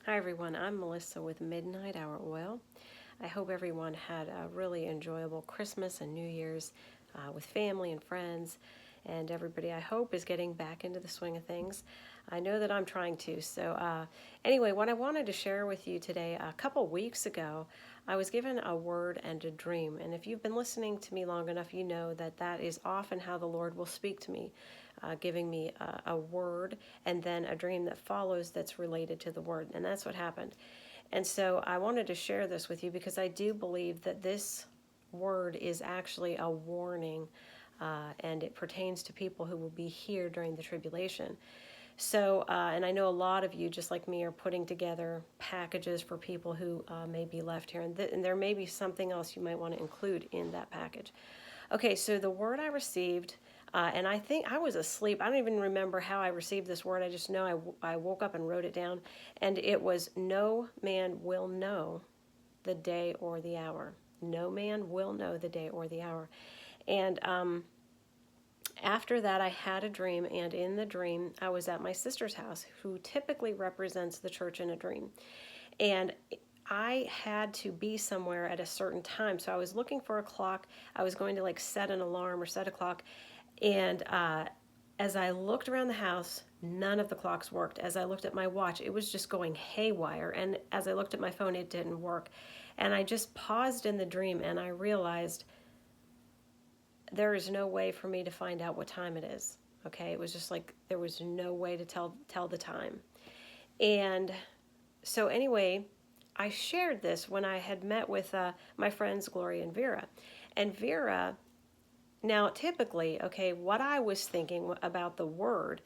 Hi everyone, I'm Melissa with Midnight Hour Oil. I hope everyone had a really enjoyable Christmas and New Year's with family and friends, and everybody I hope is getting back into the swing of things. I know that I'm trying to. Anyway, what I wanted to share with you today, a couple weeks ago, I was given a word and a dream. And if you've been listening to me long enough, you know that that is often how the Lord will speak to me, giving me a word and then a dream that follows that's related to the word. And that's what happened. And so I wanted to share this with you because I do believe that this word is actually a warning, and it pertains to people who will be here during the tribulation. And I know a lot of you, just like me, are putting together packages for people who may be left here, and there may be something else you might want to include in that package. Okay, so the word I received, and I think I was asleep. I don't even remember how I received this word. I just know I woke up and wrote it down, and it was, "No man will know the day or the hour." No man will know the day or the hour. And after that, I had a dream, and in the dream, I was at my sister's house, who typically represents the church in a dream. And I had to be somewhere at a certain time. So I was looking for a clock. I was going to set an alarm or set a clock. And as I looked around the house, none of the clocks worked. As I looked at my watch, it was just going haywire. And as I looked at my phone, it didn't work. And I just paused in the dream and I realized there is no way for me to find out what time it is. Okay, it was just like there was no way to tell the time. And so anyway, I shared this when I had met with my friends Gloria and Vera. And Vera, now typically, okay, what I was thinking about the word,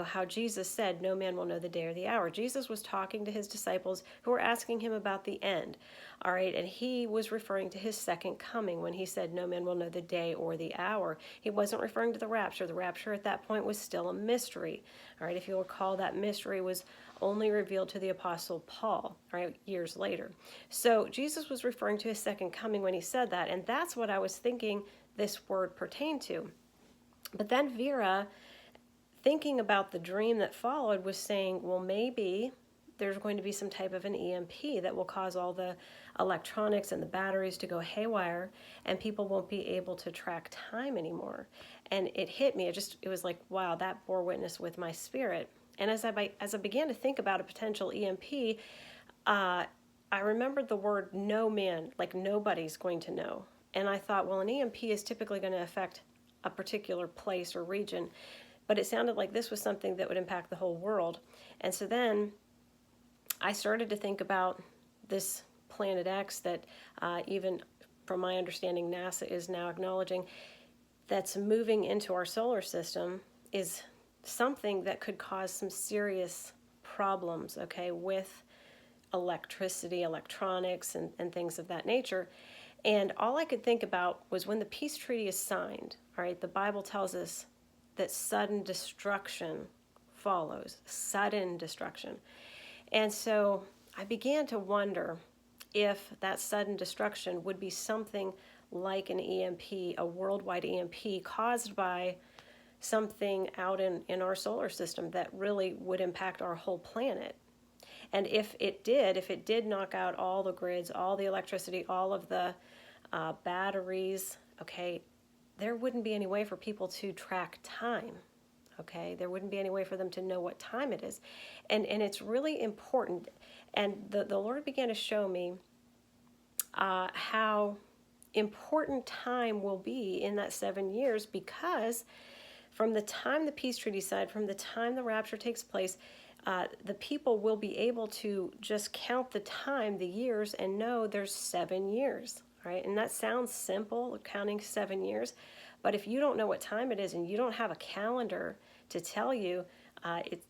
how Jesus said, "No man will know the day or the hour." Jesus was talking to his disciples who were asking him about the end. All right, and he was referring to his second coming when he said, "No man will know the day or the hour." He wasn't referring to the rapture. The rapture at that point was still a mystery. All right, if you'll recall, that mystery was only revealed to the Apostle Paul, right, years later. So Jesus was referring to his second coming when he said that, and that's what I was thinking this word pertained to. But then Vera, thinking about the dream that followed, was saying, well, maybe there's going to be some type of an EMP that will cause all the electronics and the batteries to go haywire, and people won't be able to track time anymore. And it hit me. It was like, wow, that bore witness with my spirit. And as I began to think about a potential EMP, I remembered the word "no man," like nobody's going to know. And I thought, well, an EMP is typically going to affect a particular place or region, but it sounded like this was something that would impact the whole world. And so then I started to think about this Planet X that even from my understanding, NASA is now acknowledging that's moving into our solar system is something that could cause some serious problems, okay, with electricity, electronics, and things of that nature. And all I could think about was when the peace treaty is signed, all right, the Bible tells us that sudden destruction follows, sudden destruction. And so I began to wonder if that sudden destruction would be something like an EMP, a worldwide EMP caused by something out in our solar system that really would impact our whole planet. And if it did knock out all the grids, all the electricity, all of the batteries, okay, there wouldn't be any way for people to track time. Okay, there wouldn't be any way for them to know what time it is. And it's really important. And the Lord began to show me how important time will be in that 7 years, because from the time the peace treaty is signed, from the time the rapture takes place, the people will be able to just count the time, the years, and know there's 7 years, right? And that sounds simple, counting 7 years, but if you don't know what time it is and you don't have a calendar to tell you,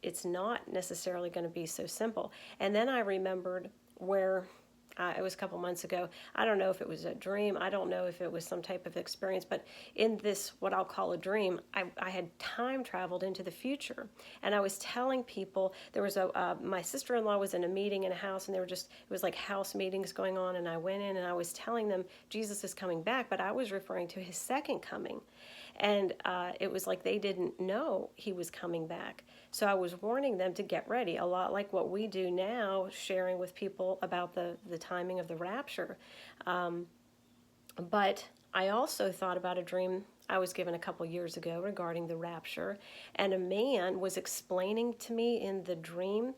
it's not necessarily going to be so simple. And then I remembered where it was a couple months ago. I don't know if it was a dream. I don't know if it was some type of experience. But in this, what I'll call a dream, I had time traveled into the future. And I was telling people, there was my sister-in-law was in a meeting in a house, and it was like house meetings going on. And I went in and I was telling them Jesus is coming back, but I was referring to his second coming. And it was like they didn't know he was coming back. So I was warning them to get ready, a lot like what we do now, sharing with people about the timing of the rapture. But I also thought about a dream I was given a couple years ago regarding the rapture. And a man was explaining to me in the dream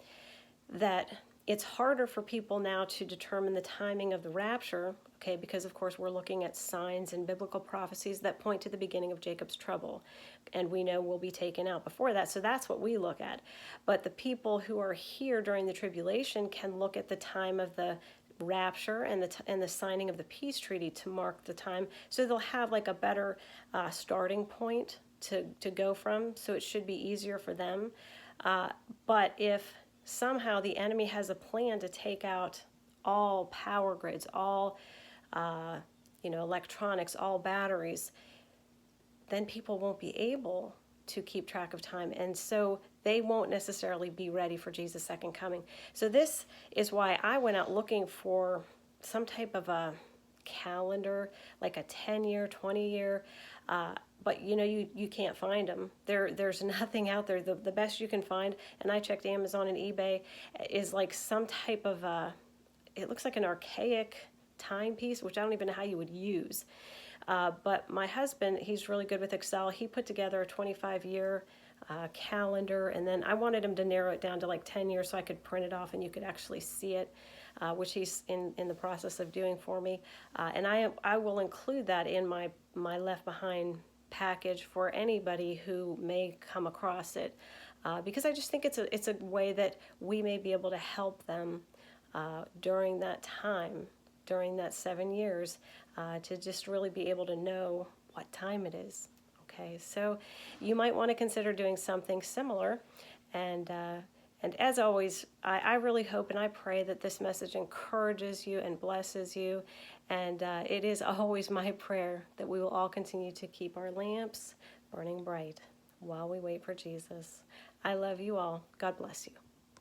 that it's harder for people now to determine the timing of the rapture, okay, because of course we're looking at signs and biblical prophecies that point to the beginning of Jacob's trouble, and we know we'll be taken out before that, so that's what we look at. But the people who are here during the tribulation can look at the time of the rapture and the signing of the peace treaty to mark the time, so they'll have like a better starting point to go from, so it should be easier for them. But if somehow the enemy has a plan to take out all power grids, all electronics, all batteries, then people won't be able to keep track of time, and so they won't necessarily be ready for Jesus' second coming. So this is why I went out looking for some type of a calendar, like a 10-year, 20-year, but you can't find them. There's nothing out there. The best you can find, and I checked Amazon and eBay, is like some type of it looks like an archaic timepiece, which I don't even know how you would use. But my husband, he's really good with Excel. He put together a 25-year calendar, and then I wanted him to narrow it down to like 10 years so I could print it off and you could actually see it, which he's in the process of doing for me. And I will include that in my Left Behind package for anybody who may come across it, because I just think it's a way that we may be able to help them during that time, during that 7 years, to just really be able to know what time it is. Okay, so you might want to consider doing something similar. And as always, I really hope and I pray that this message encourages you and blesses you. And it is always my prayer that we will all continue to keep our lamps burning bright while we wait for Jesus. I love you all. God bless you.